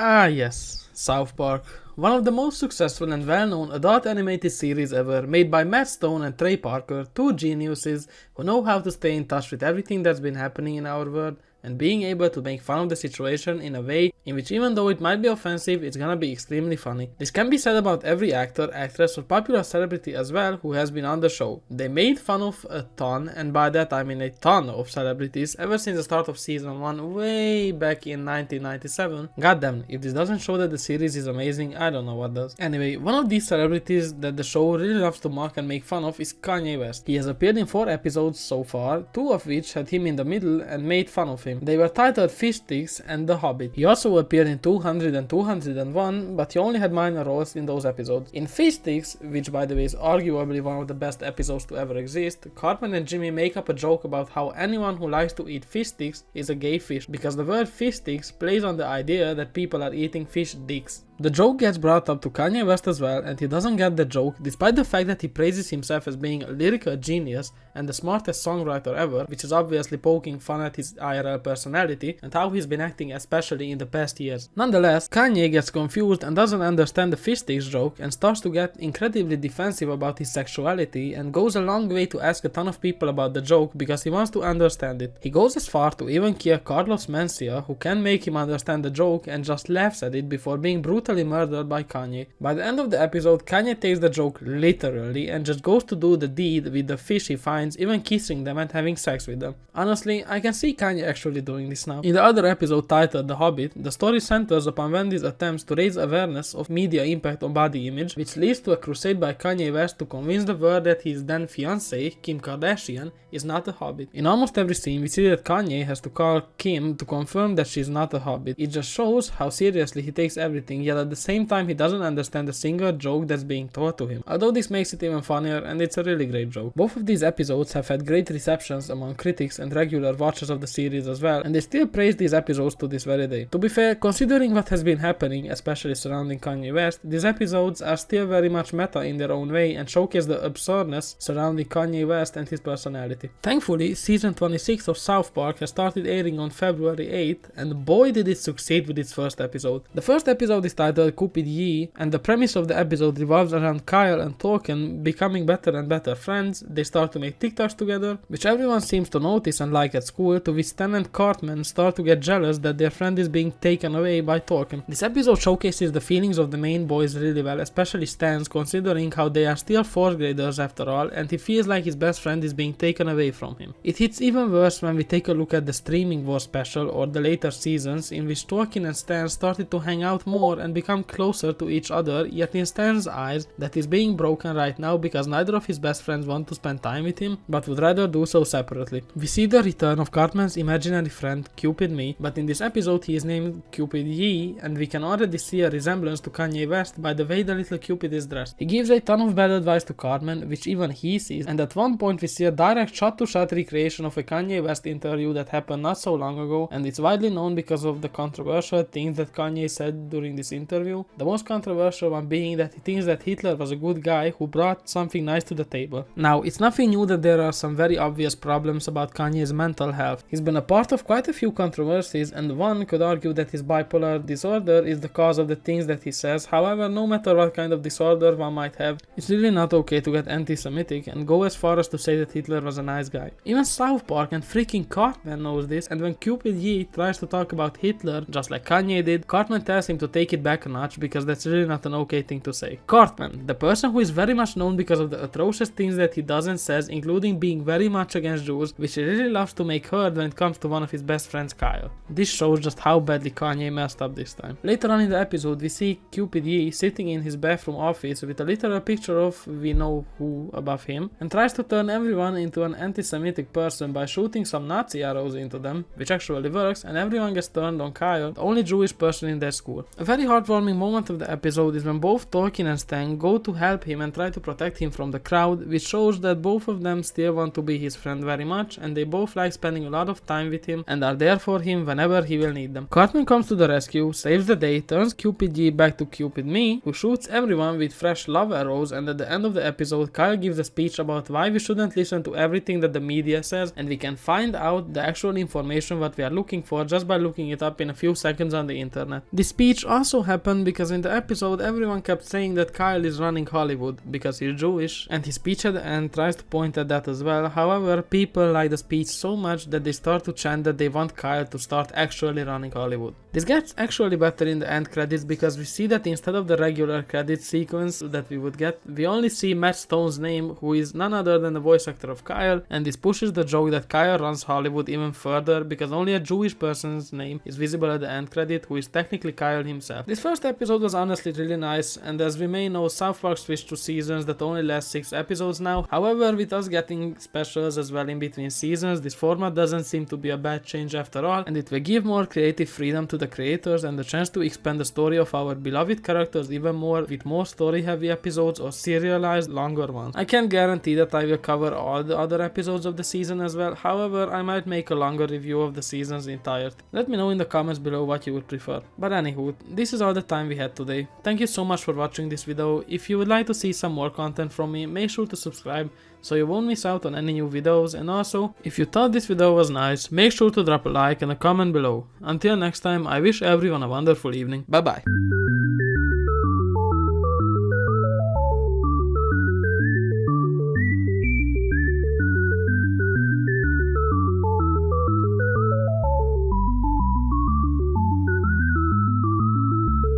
Ah yes, South Park. One of the most successful and well-known adult animated series ever, made by Matt Stone and Trey Parker, two geniuses who know how to stay in touch with everything that's been happening in our world and being able to make fun of the situation in a way in which, even though it might be offensive, it's gonna be extremely funny. This can be said about every actor, actress or popular celebrity as well who has been on the show. They made fun of a ton, and by that I mean a ton of celebrities ever since the start of season 1 way back in 1997. Goddamn, if this doesn't show that the series is amazing, I don't know what does. Anyway, one of these celebrities that the show really loves to mock and make fun of is Kanye West. He has appeared in 4 episodes so far, 2 of which had him in the middle and made fun of him. They were titled Fish Sticks and The Hobbit. He also appeared in 200 and 201, but he only had minor roles in those episodes. In Fish Sticks, which by the way is arguably one of the best episodes to ever exist, Cartman and Jimmy make up a joke about how anyone who likes to eat fish sticks is a gay fish, because the word fish sticks plays on the idea that people are eating fish dicks. The joke gets brought up to Kanye West as well, and he doesn't get the joke despite the fact that he praises himself as being a lyrical genius and the smartest songwriter ever, which is obviously poking fun at his IRL personality and how he's been acting especially in the past years. Nonetheless, Kanye gets confused and doesn't understand the fish sticks joke and starts to get incredibly defensive about his sexuality and goes a long way to ask a ton of people about the joke because he wants to understand it. He goes as far to even kill Carlos Mencia, who can make him understand the joke, and just laughs at it before being brutally murdered by Kanye. By the end of the episode, Kanye takes the joke literally and just goes to do the deed with the fish he finds, even kissing them and having sex with them. Honestly, I can see Kanye actually doing this now. In the other episode titled The Hobbit, the story centers upon Wendy's attempts to raise awareness of media impact on body image, which leads to a crusade by Kanye West to convince the world that his then fiancée, Kim Kardashian, is not a hobbit. In almost every scene, we see that Kanye has to call Kim to confirm that she's not a hobbit. It just shows how seriously he takes everything, yet at the same time he doesn't understand a single joke that's being told to him. Although this makes it even funnier, and it's a really great joke. Both of these episodes have had great receptions among critics and regular watchers of the series as well, and they still praise these episodes to this very day. To be fair, considering what has been happening, especially surrounding Kanye West, these episodes are still very much meta in their own way and showcase the absurdness surrounding Kanye West and his personality. Thankfully, season 26 of South Park has started airing on February 8th, and boy did it succeed with its first episode. The first episode is titled Cupid Ye, and the premise of the episode revolves around Kyle and Tolkien becoming better and better friends. They start to make TikToks together, which everyone seems to notice and like at school, to which Stan and Cartman start to get jealous that their friend is being taken away by Tolkien. This episode showcases the feelings of the main boys really well, especially Stan's, considering how they are still 4th graders after all, and he feels like his best friend is being taken away from him. It hits even worse when we take a look at the Streaming Wars special or the later seasons, in which Tolkien and Stan started to hang out more and become closer to each other, yet in Stan's eyes that is being broken right now because neither of his best friends want to spend time with him, but would rather do so separately. We see the return of Cartman's imaginary friend Cupid Ye, but in this episode he is named Cupid Ye, and we can already see a resemblance to Kanye West by the way the little Cupid is dressed. He gives a ton of bad advice to Cartman, which even he sees, and at one point we see a direct shot-to-shot recreation of a Kanye West interview that happened not so long ago, and it's widely known because of the controversial things that Kanye said during this interview. The most controversial one being that he thinks that Hitler was a good guy who brought something nice to the table. Now, it's nothing new that there are some very obvious problems about Kanye's mental health. He's been a part of quite a few controversies, and one could argue that his bipolar disorder is the cause of the things that he says. However, no matter what kind of disorder one might have, it's really not okay to get anti-Semitic and go as far as to say that Hitler was a nice guy. Even South Park and freaking Cartman knows this, and when Cupid Ye tries to talk about Hitler, just like Kanye did, Cartman tells him to take it back a notch because that's really not an okay thing to say. Cartman, the person who is very much known because of the atrocious things that he does and says, including being very much against Jews, which he really loves to make heard when it comes to one of his best friends, Kyle. This shows just how badly Kanye messed up this time. Later on in the episode, we see Cupid Ye sitting in his bathroom office with a literal picture of we know who above him, and tries to turn everyone into an anti-Semitic person by shooting some Nazi arrows into them, which actually works, and everyone gets turned on Kyle, the only Jewish person in their school. A very heartwarming moment of the episode is when both Tolkien and Stan go to help him and try to protect him from the crowd, which shows that both of them still want to be his friend very much, and they both like spending a lot of time with with him and are there for him whenever he will need them. Cartman comes to the rescue, saves the day, turns Cupid Ye back to Cupid Me, who shoots everyone with fresh love arrows, and at the end of the episode Kyle gives a speech about why we shouldn't listen to everything that the media says, and we can find out the actual information what we are looking for just by looking it up in a few seconds on the internet. This speech also happened because in the episode everyone kept saying that Kyle is running Hollywood because he's Jewish, and his speech at the end tries to point at that as well. However, people like the speech so much that they start to chant that they want Kyle to start actually running Hollywood. This gets actually better in the end credits because we see that instead of the regular credit sequence that we would get, we only see Matt Stone's name, who is none other than the voice actor of Kyle, and this pushes the joke that Kyle runs Hollywood even further because only a Jewish person's name is visible at the end credit, who is technically Kyle himself. This first episode was honestly really nice, and as we may know, South Park switched to seasons that only last 6 episodes now. However, with us getting specials as well in between seasons, this format doesn't seem to be a bad change after all, and it will give more creative freedom to the creators and the chance to expand the story of our beloved characters even more with more story heavy episodes or serialized longer ones. I can't guarantee that I will cover all the other episodes of the season as well, however I might make a longer review of the season's entirety. Let me know in the comments below what you would prefer. But anywho, this is all the time we had today. Thank you so much for watching this video. If you would like to see some more content from me, make sure to subscribe so you won't miss out on any new videos, and also, if you thought this video was nice, make sure to drop a like and a comment below. Until next time, I wish everyone a wonderful evening. Bye bye.